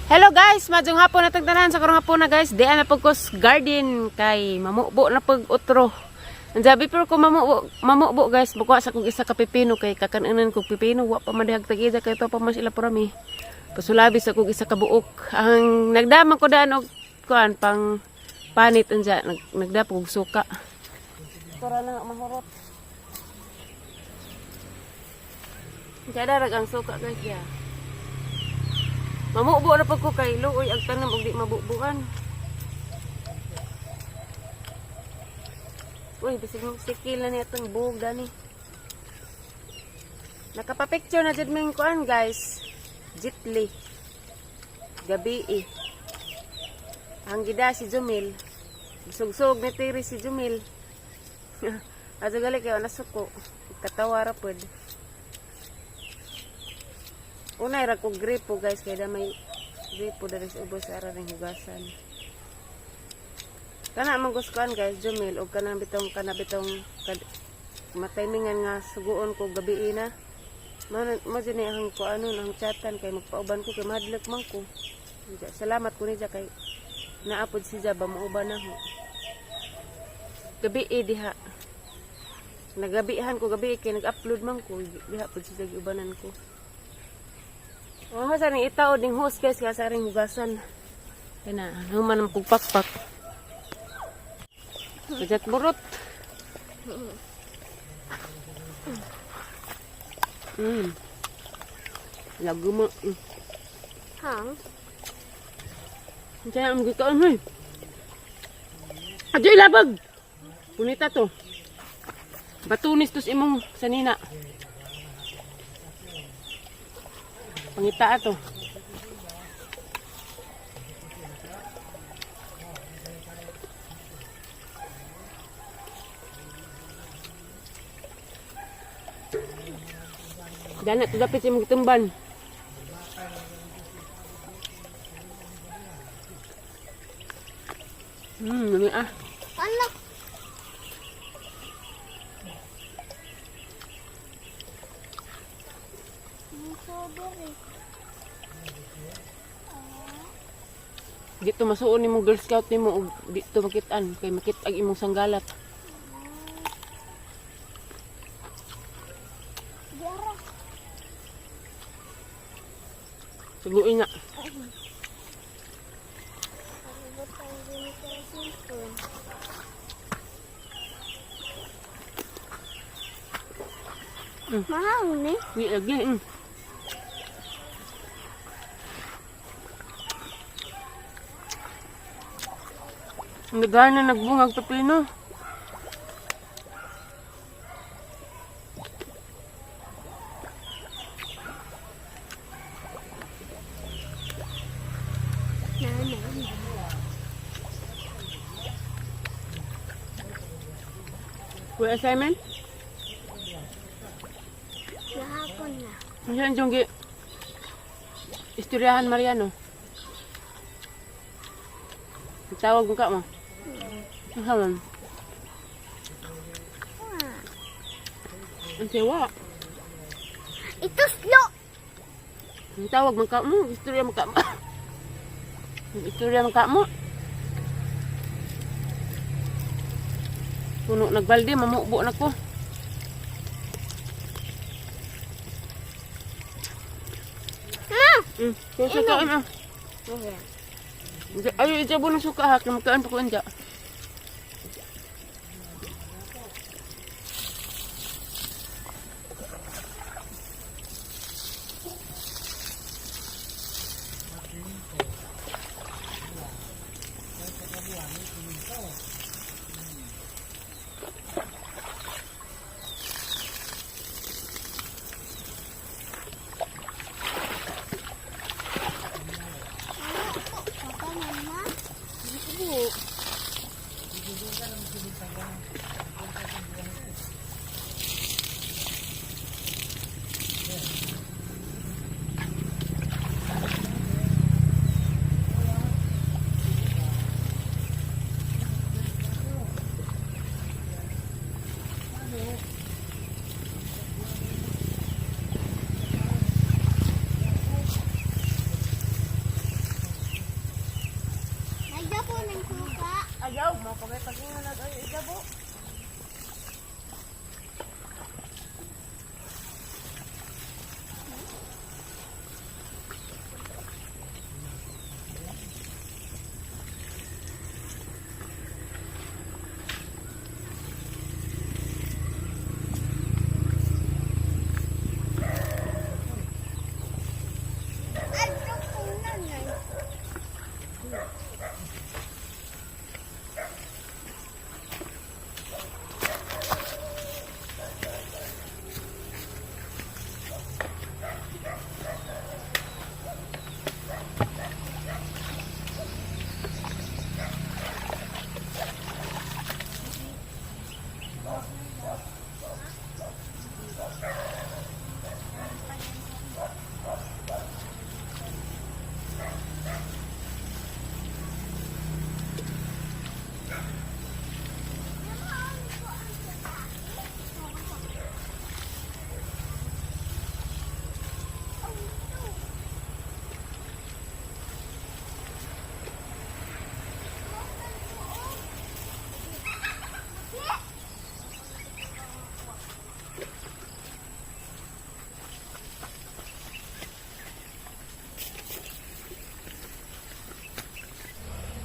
Hello guys, majong hapon na tagtanan sa karong hapon na guys. Diyan na pagkos garden kay mamubo na pag utro. Anjabi pero ko mamubo guys, buka sa kog isa ka pipino kay kakanan kog pipino wa pa madihag tagida kay to pa man sila porami. Pasulabi sa kog isa ka buok. Ang nagdamang ko daan og kuan pang panit anja nagdapog suka. Tora na mahurot. Kada ang suka guys ya. Mamubo na pag ko kay luoy ang tanam og di mabubuan. Uy, bisig sikil na niya itong buhog dani. Nakapapicture na dyan may kuan guys. Jitli. Gabi eh. Ang gida si Jumil. Sugsog ni Tiri si Jumil. Aso gali kayo nasuko. Katawara pod. Unay ra ko gripo guys kay da may gripo dari sa ubos sa araring hugasan. Kana man gustuhan guys, Jumil og kana bitong matimingan nga suguon ko gabi na. Mo jud ni ang ko ano nang chatan kay magpauban ko kay madlek man ko. Salamat ko ni kay naapod si Jaba mauban na ho. Gabi diha. Nagabihan ko gabi kay nag-upload man ko diha pod si ubanan ko. Oh, sa ring itaw ding host guys ka sa ring hugasan. Kana human ang pugpakpak. Pajat burot. Lagu mo. Hang? Kaya ang gitoon hoy. Ajoy labag. Punita to. Batunis tos imong sanina. Pangita ato. Dana to dapat si mong tumban. Nami ah. Ano? Dito masuon ni mong Girl Scout ni mo dito makitaan kay makitag imong sanggalat. Suguin nga. Mahal ni? Di lagi. Nagana nagbungag pepino. Kuya assignment? Kahapon na. Masyan yung istoryahan Mariano. Tawag mo ka mo? Ang hawan. Ang sewa. Ito slow. Ang tawag mo ka mo? Istorya mo ka mo? Istorya mo ka mo? Puno nagbalde, mamubo na ko. Kaya sa kain ah. Ayaw, ijabo ng suka ha. Kamakaan pa ko anja. Ayaw mo pa may pagingon nag-ayo igabo.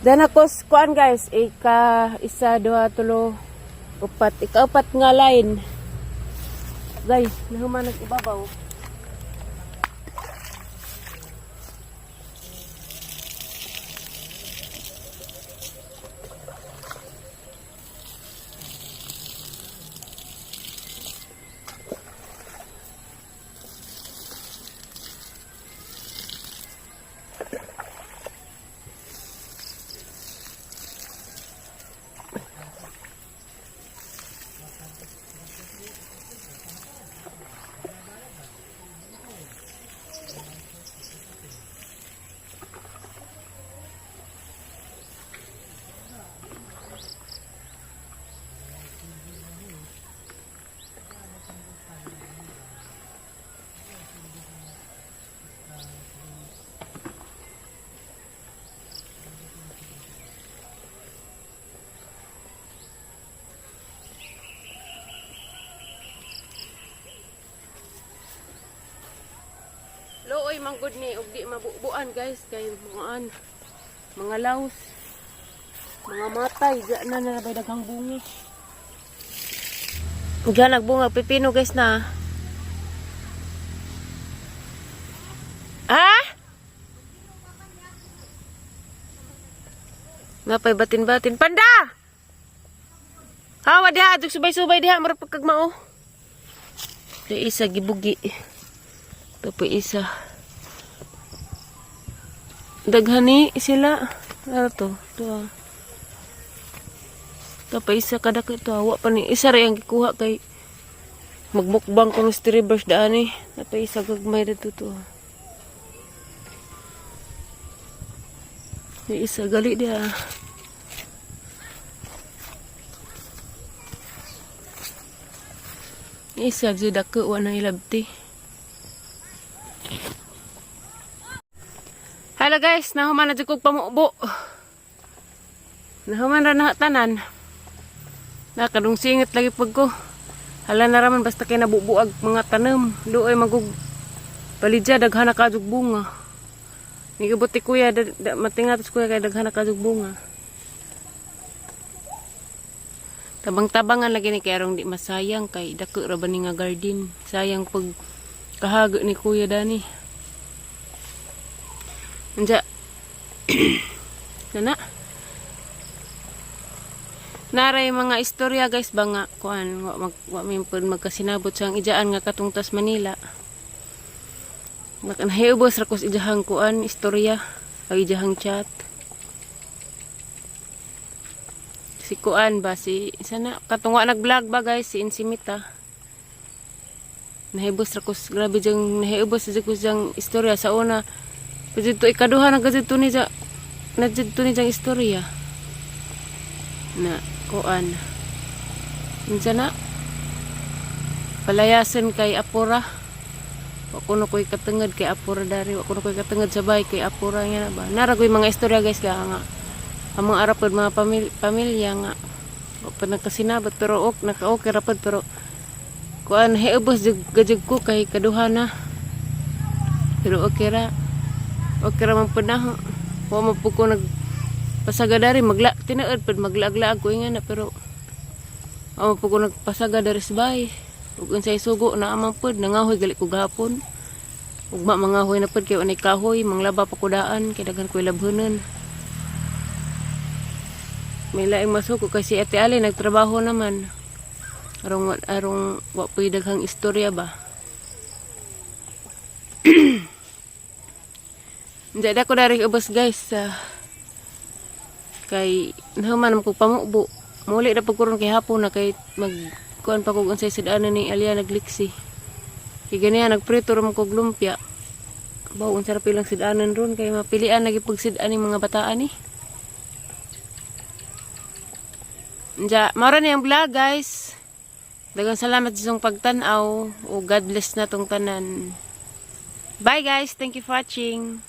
Dan ako kuan guys, isa, dua, tulo, upat, ika-upat nga line. Guys, nahuman nag-ibabaw. Looy manggod ni ug di mabubuan guys kay mga laos, mga matay diyan na nabay daghang bunga. Diyan nagbunga pipino guys na. Ha? Napay batin-batin panda. Hawa diha adug subay-subay diha murag pagkagmao. Di isa gibugi. Ito po isa. Daghani sila. Ano to? Ito. Ito pa isa kada ka ito. Awa pa ni. Isa rin ang kikuha kay magmukbang kong streamers daan eh. Ito pa isa gagmay dito to. Yung isa gali dia. Yung isa juda ko wana ilabti. Hello guys, nahuman na dyan kong pamubo. Nahuman na nakatanan. Nakadung singit lagi pag ko. Hala na raman basta kayo nabubuag mga tanam. Doon ay magug palidya, daghan na kajug bunga. Nikibuti kuya, matingatos kuya kay daghan na kajug bunga. Tabang-tabangan lagi ni kayarong di masayang kay dako ra ba ni nga garden. Sayang pag kahaga ni kuya dani. Anja. Nana. Naray mga istorya guys ba nga kuan wa mi pud magkasinabot sang ijaan nga katungtas Manila. Nakanahibos ra kos ijahang kuan istorya o ijahang chat. Si kuan ba si sana katungwa nag-vlog ba guys si Insimita. Nahibos ra kos grabe jang nahibos sa jang istorya sa una. Pwede ikaduha na gazito ni ja nadito ni jang istorya na kuan minsan na palayasan kay Apura wa kuno koy katenged kay Apura dari wa kuno koy katenged sabay kay Apura nga na ba naragoy mga istorya guys nga among arapod mga pamilya nga wa pa nagkasinabot pero naka-okay rapod pero kuan heubos gajud ko kay kaduha na pero okay ra man pud na wa man pud ko nagpasagadari tinuod pud maglaag-laag ko inga na pero wa man pud ko nagpasagadari sa bahay ug unsay sugo na amang pud nangahoy gali ko gahapon ugma mangahoy na pud kay unay kahoy manglaba pa ko daan kay daghan ko'y labhonon. May laing masuko kasi Ate Ali nagtrabaho naman. Arong wa puy daghang istorya ba. Hindi ko dari ubos guys. Kay nahuman ko pamubo. Muli na pagkuron kay hapon na kay magkuan pa kog unsay sidaanan ni Alia nagliksi. Kay ganiya nagprito ram kog lumpia. Bawo unsa ra pilang sidaanan ron kay mapilian lagi pag sidaan ni mga bataan ni. Nja, mara na yung vlog guys. Daghang salamat sa inyong pagtanaw. O God bless na tong tanan. Bye guys. Thank you for watching.